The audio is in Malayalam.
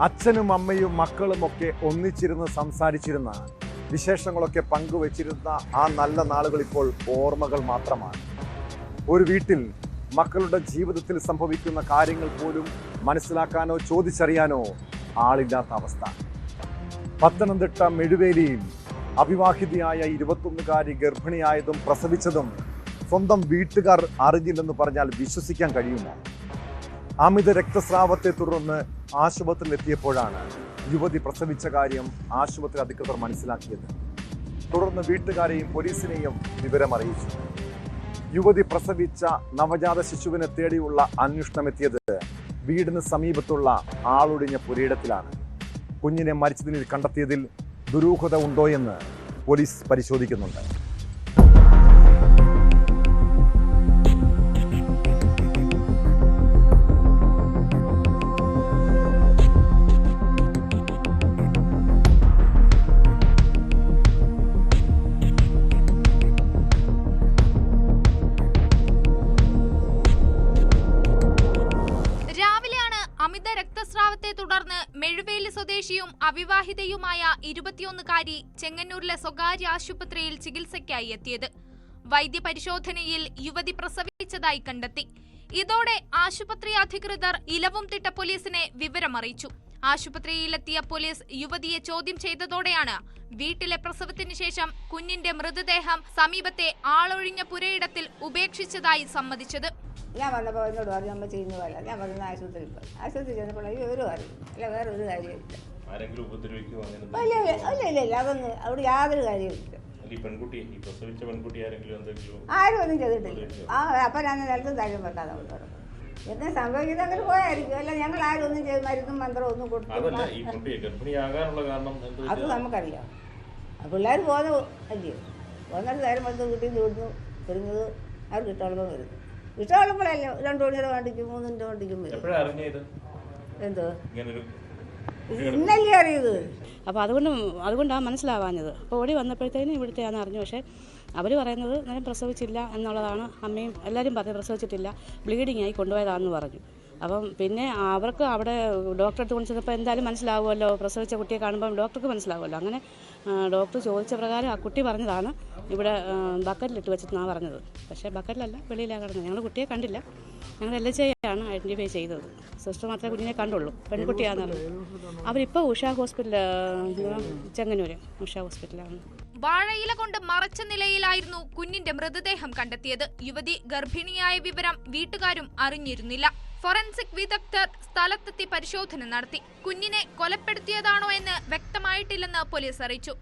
അച്ഛനും അമ്മയും മക്കളുമൊക്കെ ഒന്നിച്ചിരുന്ന് സംസാരിച്ചിരുന്ന വിശേഷങ്ങളൊക്കെ പങ്കുവച്ചിരുന്ന ആ നല്ല നാളുകൾ ഇപ്പോൾ ഓർമ്മകൾ മാത്രമാണ്. ഒരു വീട്ടിൽ മക്കളുടെ ജീവിതത്തിൽ സംഭവിക്കുന്ന കാര്യങ്ങൾ പോലും മനസ്സിലാക്കാനോ ചോദിച്ചറിയാനോ ആളില്ലാത്ത അവസ്ഥ. പത്തനംതിട്ട മെഴുവേലിയിൽ അവിവാഹിതയായ 21-കാരി ഗർഭിണിയായതും പ്രസവിച്ചതും സ്വന്തം വീട്ടുകാർ അറിഞ്ഞില്ലെന്ന് പറഞ്ഞാൽ വിശ്വസിക്കാൻ കഴിയുമോ? അമിത രക്തസ്രാവത്തെ തുടർന്ന് ആശുപത്രിയിൽ എത്തിയപ്പോഴാണ് യുവതി പ്രസവിച്ച കാര്യം ആശുപത്രി അധികൃതർ മനസ്സിലാക്കിയത്. തുടർന്ന് വീട്ടുകാരെയും പോലീസിനെയും വിവരമറിയിച്ചു. യുവതി പ്രസവിച്ച നവജാത ശിശുവിനെ തേടിയുള്ള അന്വേഷണമെത്തിയത് വീടിന് സമീപത്തുള്ള ആളൊഴിഞ്ഞ പുരയിടത്തിലാണ്. കുഞ്ഞിനെ മരിച്ച നിലയിൽ കണ്ടെത്തിയതിൽ ദുരൂഹത ഉണ്ടോയെന്ന് പോലീസ് പരിശോധിക്കുന്നുണ്ട്. അമിത രക്തസ്രാവത്തെ തുടർന്ന് മെഴുവേലി സ്വദേശിയും അവിവാഹിതയുമായ 21-കാരി ചെങ്ങന്നൂരിലെ സ്വകാര്യ ആശുപത്രിയിൽ ചികിത്സയ്ക്കായി എത്തിയത്. വൈദ്യപരിശോധനയിൽ യുവതി പ്രസവിച്ചതായി കണ്ടെത്തി. ഇതോടെ ആശുപത്രി അധികൃതർ ഇലവുംതിട്ട പോലീസിനെ വിവരമറിയിച്ചു. ആശുപത്രിയിലെത്തിയ പോലീസ് യുവതിയെ ചോദ്യം ചെയ്തതോടെയാണ് വീട്ടിലെ പ്രസവത്തിന് ശേഷം കുഞ്ഞിന്റെ മൃതദേഹം സമീപത്തെ ആളൊഴിഞ്ഞ പുരയിടത്തിൽ ഉപേക്ഷിച്ചതായി സമ്മതിച്ചത്. ഞാൻ വന്നപ്പോൾ എന്നോട് പറഞ്ഞു നമ്മൾ ചെയ്യുന്നതല്ല. ഞാൻ പറഞ്ഞ ആശുപത്രിയിൽ പോയി. ആശുപത്രി ചെന്നപ്പോൾ വിവരം അറിയും. അല്ല വേറെ ഒരു കാര്യമില്ല. ഇല്ല അതൊന്നും അവിടെ യാതൊരു കാര്യമില്ല. ആരും ഒന്നും ചെയ്തിട്ടില്ല. അപ്പം ഞാൻ നിലത്തും താഴെ വെക്കാതെ അവിടെ എന്താ സംഭവിക്കുന്നത് അങ്ങനെ പോയായിരിക്കും. അല്ല ഞങ്ങൾ ആരും ഒന്നും ചെയ്ത് മരുന്നും മന്ത്രം ഒന്നും കൊടുത്തു. അത് നമുക്കറിയാം. പിള്ളേർ പോകുന്ന അല്ലയോ പോകുന്നിടത്ത് നേരം വന്ന് വീട്ടിൽ നിന്ന് വരുന്നത് അവർക്ക് ഇഷ്ടമുള്ളപ്പോൾ വരുന്നു. ഇഷ്ടമുള്ളപ്പോഴല്ലേ 2 മണിയുടെ വണ്ടിക്കും 3 മണിയുടെ വണ്ടിക്കും വരും. എന്തോ ഇന്നല്ലേ അറിയത്. അപ്പോൾ അതുകൊണ്ടാണ് മനസ്സിലാവാഞ്ഞത്. അപ്പോൾ ഓടി വന്നപ്പോഴത്തേനും ഇവിടുത്തെയാണെന്ന് അറിഞ്ഞു. പക്ഷേ അവർ പറയുന്നത് ഞാൻ പ്രസവിച്ചില്ല എന്നുള്ളതാണ്. അമ്മയും എല്ലാവരും പറഞ്ഞു പ്രസവിച്ചിട്ടില്ല, ബ്ലീഡിങ് ആയി കൊണ്ടുപോയതാണെന്ന് പറഞ്ഞു. അപ്പം പിന്നെ അവർക്ക് അവിടെ ഡോക്ടറെ അടുത്ത് കൊണ്ട് ചെന്നപ്പോൾ എന്തായാലും മനസ്സിലാവുമല്ലോ, പ്രസവിച്ച കുട്ടിയെ കാണുമ്പം ഡോക്ടർക്ക് മനസ്സിലാവുമല്ലോ. അങ്ങനെ ഡോക്ടർ ചോദിച്ച പ്രകാരം ആ കുട്ടി പറഞ്ഞതാണ് ഇവിടെ ബക്കറ്റിലിട്ട് വെച്ചിട്ടാണ് പറഞ്ഞത്. പക്ഷേ ബക്കറ്റിലല്ല, വെളിയിലാണ് കിടന്നത്. ഞങ്ങൾ കുട്ടിയെ കണ്ടില്ല. ഞങ്ങൾ LHIയാണ് ഐഡൻറ്റിഫൈ ചെയ്തത്. സിസ്റ്റർ മാത്രമേ കുഞ്ഞിനെ കണ്ടുള്ളൂ. പെൺകുട്ടിയാണെന്നുള്ളത്. അവരിപ്പോൾ ഉഷ ഹോസ്പിറ്റൽ, ചെങ്ങന്നൂർ ഉഷ ഹോസ്പിറ്റലാണ്. വാഴയില കൊണ്ട് മറച്ച നിലയിലായിരുന്നു കുഞ്ഞിന്റെ മൃതദേഹം കണ്ടെത്തിയത്. യുവതി ഗർഭിണിയായ വിവരം വീട്ടുകാരും അറിഞ്ഞിരുന്നില്ല. ഫോറൻസിക് വിദഗ്ധർ സ്ഥലത്തെത്തി പരിശോധന നടത്തി. കുഞ്ഞിനെ കൊലപ്പെടുത്തിയതാണോ എന്ന് വ്യക്തമായിട്ടില്ലെന്ന് പോലീസ് അറിയിച്ചു.